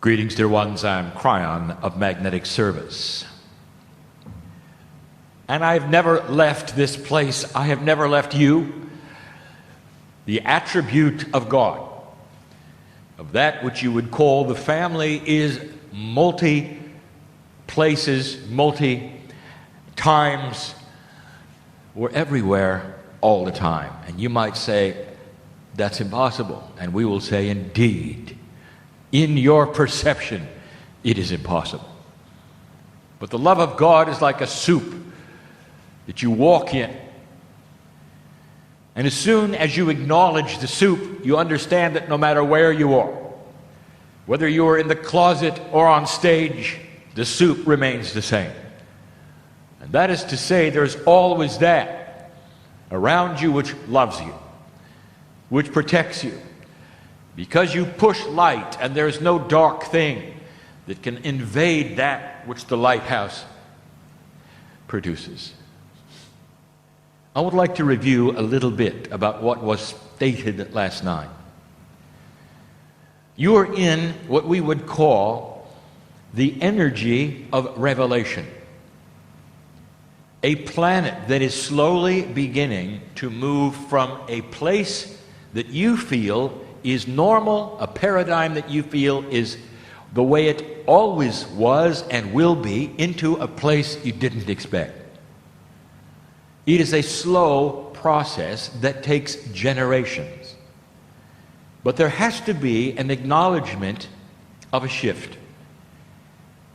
Greetings, dear ones. I'm Kryon of Magnetic Service. And I've never left this place. I have never left you. The attribute of God, of that which you would call the family, is multi-places, multi-times. We're everywhere all the time. And you might say, that's impossible. And we will say, indeed. In your perception, it is impossible. But the love of God is like a soup that you walk in. And as soon as you acknowledge the soup, you understand that no matter where you are, whether you are in the closet or on stage, the soup remains the same. And that is to say, there's always that around you which loves you, which protects you. Because you push light, and there's no dark thing that can invade that which the lighthouse produces. I would like to review a little bit about what was stated last night. You are in what we would call the energy of revelation. A planet that is slowly beginning to move from a place that you feel is normal, a paradigm that you feel is the way it always was and will be, into a place you didn't expect. It is a slow process that takes generations. But there has to be an acknowledgement of a shift.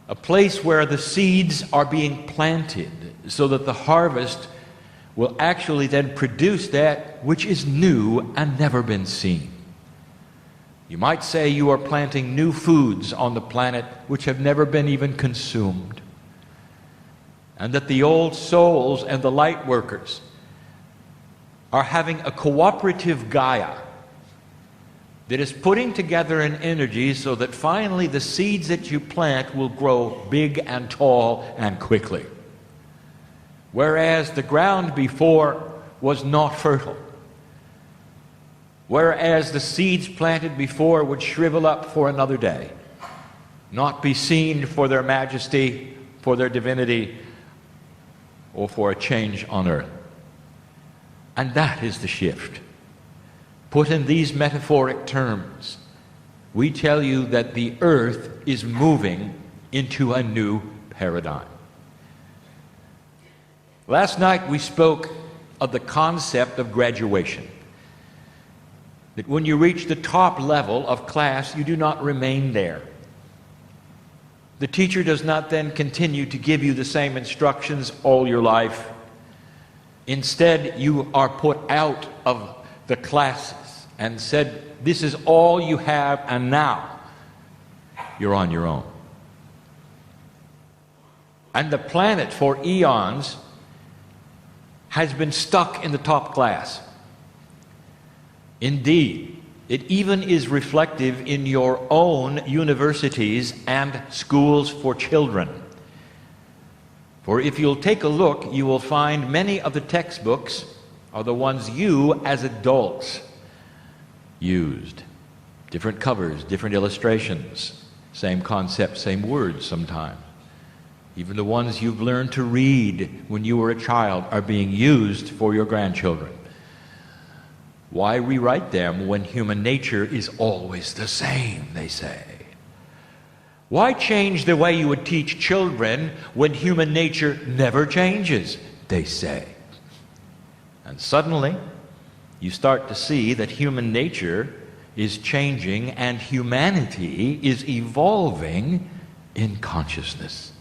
A place where the seeds are being planted so that the harvest will actually then produce that which is new and never been seen. You might say you are planting new foods on the planet which have never been even consumed. And that the old souls and the light workers are having a cooperative Gaia that is putting together an energy so that finally the seeds that you plant will grow big and tall and quickly. Whereas the ground before was not fertile. Whereas the seeds planted before would shrivel up for another day, not be seen for their majesty, for their divinity, or for a change on earth. And that is the shift. Put in these metaphoric terms, we tell you that the earth is moving into a new paradigm. Last night we spoke of the concept of graduation. That when you reach the top level of class, you do not remain there. The teacher does not then continue to give you the same instructions all your life. Instead, you are put out of the classes and said, this is all you have, and now you're on your own. And the planet for eons has been stuck in the top class. Indeed, it even is reflective in your own universities and schools for children. For if you'll take a look, you will find many of the textbooks are the ones you as adults used. Different covers, different illustrations, same concept, same words sometimes. Even the ones you've learned to read when you were a child are being used for your grandchildren. Why rewrite them when human nature is always the same, they say? Why change the way you would teach children when human nature never changes, they say? And suddenly, you start to see that human nature is changing and humanity is evolving in consciousness.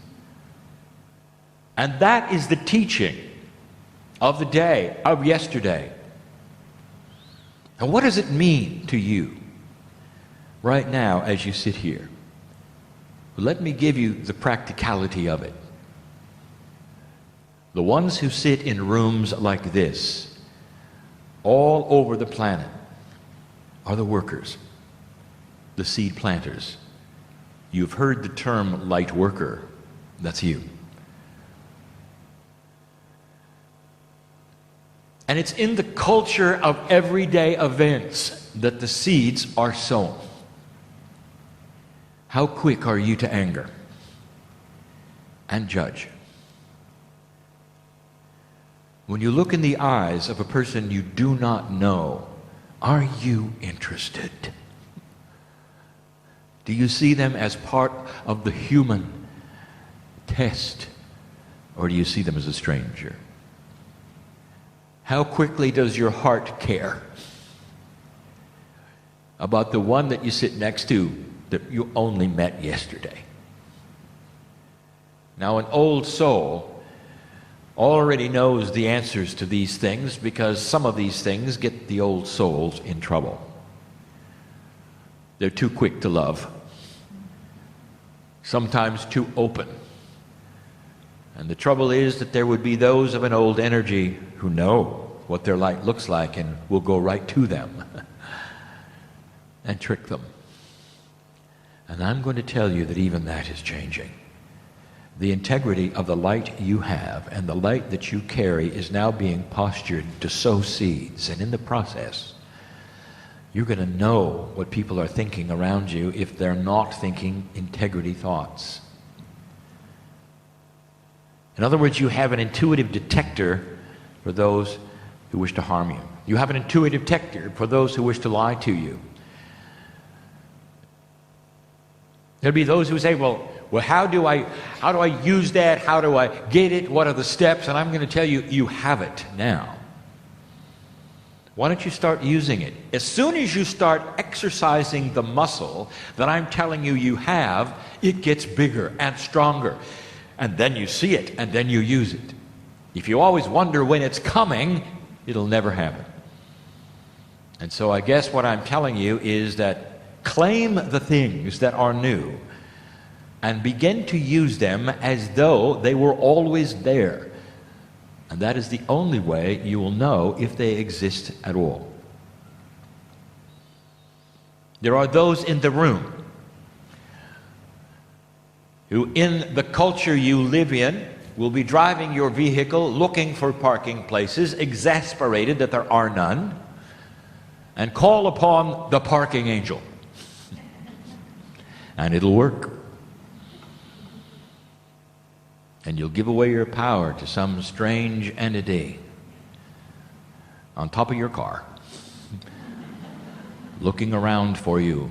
And that is the teaching of the day, of yesterday. And what does it mean to you right now as you sit here? Well, let me give you the practicality of it. The ones who sit in rooms like this, all over the planet, are the workers, the seed planters. You've heard the term light worker. That's you. And it's in the culture of everyday events that the seeds are sown. How quick are you to anger and judge? When you look in the eyes of a person you do not know, are you interested? Do you see them as part of the human test, or do you see them as a stranger? How quickly does your heart care about the one that you sit next to that you only met yesterday? Now, an old soul already knows the answers to these things, because some of these things get the old souls in trouble. They're too quick to love, sometimes too open. And the trouble is that there would be those of an old energy who know what their light looks like and will go right to them and trick them. And I'm going to tell you that even that is changing. The integrity of the light you have and the light that you carry is now being postured to sow seeds. And in the process, you're going to know what people are thinking around you if they're not thinking integrity thoughts. In other words, you have an intuitive detector for those who wish to harm you. You have an intuitive detector for those who wish to lie to you. There'll be those who say, well, how do I use that? How do I get it? What are the steps? And I'm going to tell you, you have it now. Why don't you start using it? As soon as you start exercising the muscle that I'm telling you you have, it gets bigger and stronger. And then you see it, and then you use it. If you always wonder when it's coming, it'll never happen. And so I guess what I'm telling you is that claim the things that are new and begin to use them as though they were always there. And that is the only way you will know if they exist at all. There are those in the room who, in the culture you live in, will be driving your vehicle looking for parking places, exasperated that there are none, and call upon the parking angel. And it'll work. And you'll give away your power to some strange entity on top of your car, looking around for you,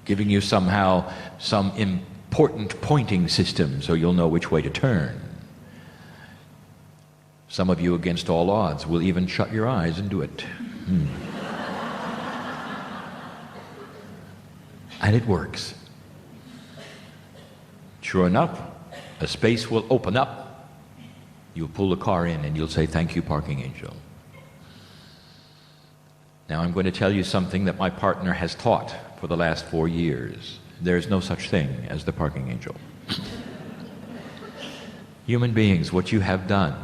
giving you somehow some important pointing system so you'll know which way to turn. Some of you, against all odds, will even shut your eyes and do it. And it works. Sure enough, a space will open up. You'll pull the car in and you'll say, "Thank you, parking angel." Now I'm going to tell you something that my partner has taught for the last 4 years. There's no such thing as the parking angel. Human beings, what you have done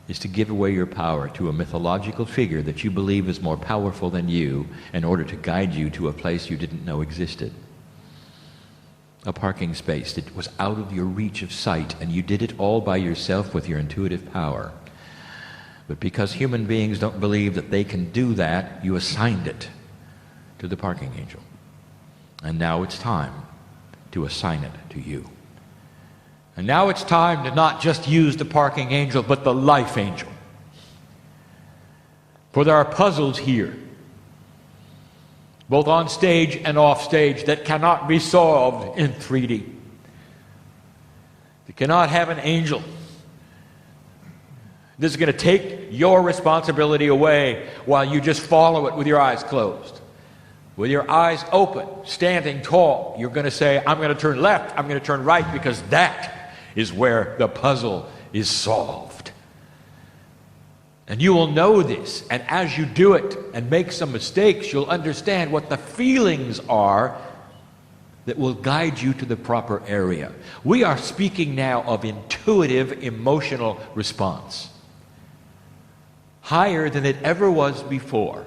is to give away your power to a mythological figure that you believe is more powerful than you in order to guide you to a place you didn't know existed. A parking space that was out of your reach of sight, and you did it all by yourself with your intuitive power. But because human beings don't believe that they can do that, you assigned it to the parking angel. And now it's time to assign it to you. And now it's time to not just use the parking angel, but the life angel. For there are puzzles here, both on stage and off stage, that cannot be solved in 3D. You cannot have an angel. This is going to take your responsibility away while you just follow it with your eyes closed. With your eyes open, standing tall, you're going to say, "I'm going to turn left, I'm going to turn right," because that is where the puzzle is solved. And you will know this, and as you do it and make some mistakes, you'll understand what the feelings are that will guide you to the proper area. We are speaking now of intuitive emotional response, higher than it ever was before.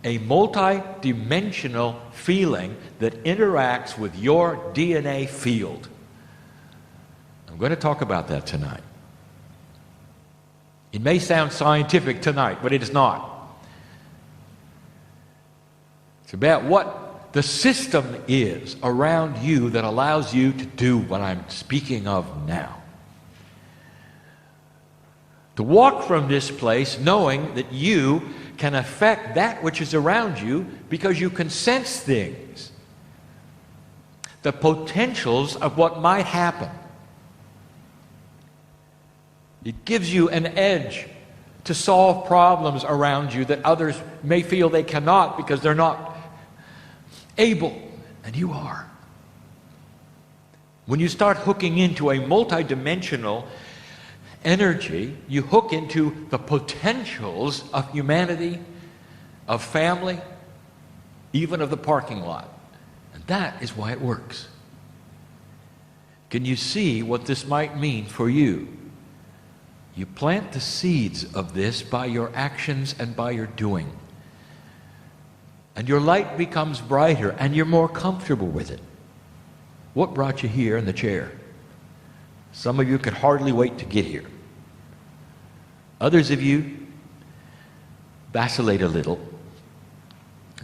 A multi-dimensional feeling that interacts with your DNA field. I'm going to talk about that tonight. It may sound scientific tonight, but it is not. It's about what the system is around you that allows you to do what I'm speaking of now. To walk from this place knowing that you can affect that which is around you because you can sense things. The potentials of what might happen. It gives you an edge to solve problems around you that others may feel they cannot because they're not able, and you are. When you start hooking into a multidimensional energy, you hook into the potentials of humanity, of family, even of the parking lot. And that is why it works. Can you see what this might mean for you? You plant the seeds of this by your actions and by your doing. And your light becomes brighter and you're more comfortable with it. What brought you here in the chair? Some of you could hardly wait to get here. Others of you vacillate a little.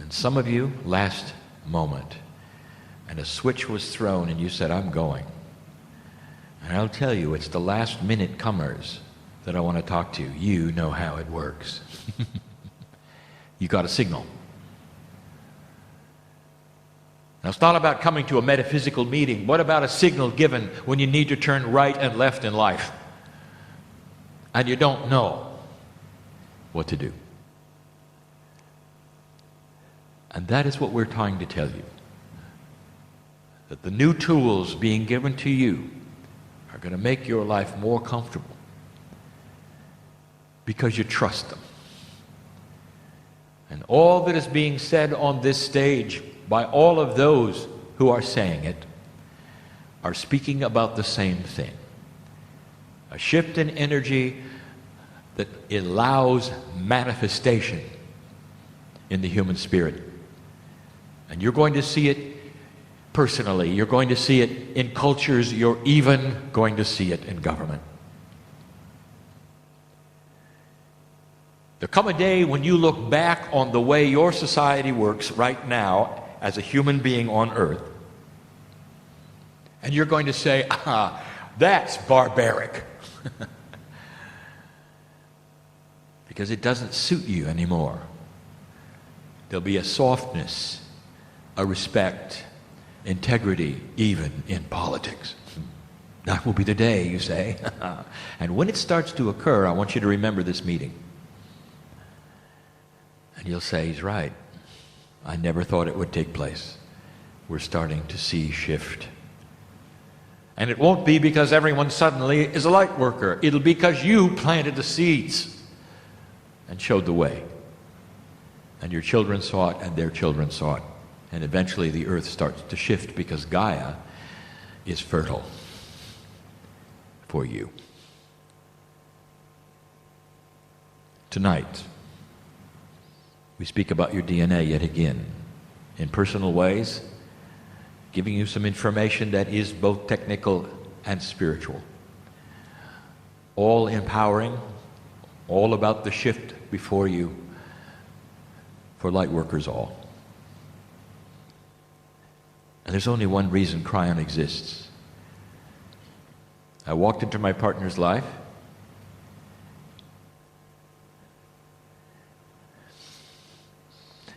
And some of you, last moment. And a switch was thrown and you said, I'm going. And I'll tell you, it's the last minute comers that I want to talk to. You know how it works. You got a signal. Now, it's not about coming to a metaphysical meeting. What about a signal given when you need to turn right and left in life? And you don't know what to do. And that is what we're trying to tell you. That the new tools being given to you are going to make your life more comfortable because you trust them. And all that is being said on this stage by all of those who are saying it are speaking about the same thing. A shift in energy that allows manifestation in the human spirit. And you're going to see it personally. You're going to see it in cultures. You're even going to see it in government. There'll come a day when you look back on the way your society works right now as a human being on earth, and you're going to say, that's barbaric. Because it doesn't suit you anymore. There'll be a softness, a respect, integrity, even in politics. That will be the day, you say. And when it starts to occur, I want you to remember this meeting. And you'll say, he's right. I never thought it would take place. We're starting to see shift. And it won't be because everyone suddenly is a light worker. It'll be because you planted the seeds and showed the way. And your children saw it, and their children saw it. And eventually the earth starts to shift because Gaia is fertile for you. Tonight, we speak about your DNA yet again, in personal ways, giving you some information that is both technical and spiritual. All empowering, all about the shift before you for light workers all. And there's only one reason Kryon exists. I walked into my partner's life.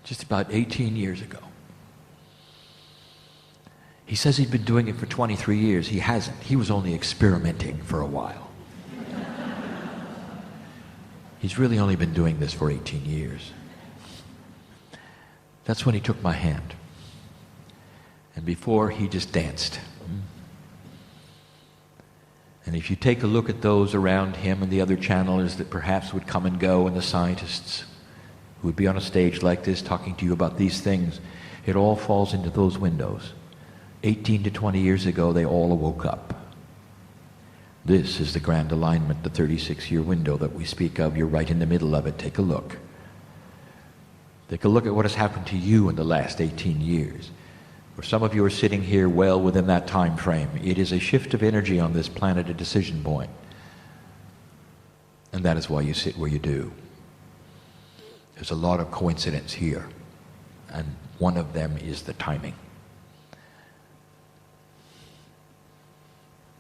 Just about 18 years ago. He says he'd been doing it for 23 years. He hasn't. He was only experimenting for a while. He's really only been doing this for 18 years. That's when he took my hand. And before, he just danced. And if you take a look at those around him and the other channelers that perhaps would come and go, and the scientists who would be on a stage like this talking to you about these things, it all falls into those windows. 18 to 20 years ago, they all awoke up. This is the grand alignment, the 36-year window that we speak of. You're right in the middle of it. Take a look. Take a look at what has happened to you in the last 18 years. For some of you are sitting here well within that time frame. It is a shift of energy on this planet, a decision point. And that is why you sit where you do. There's a lot of coincidence here. and one of them is the timing.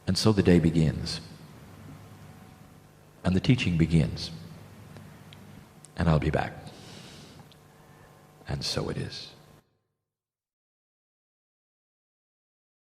And so the day begins, and the teaching begins, and I'll be back. And so it is.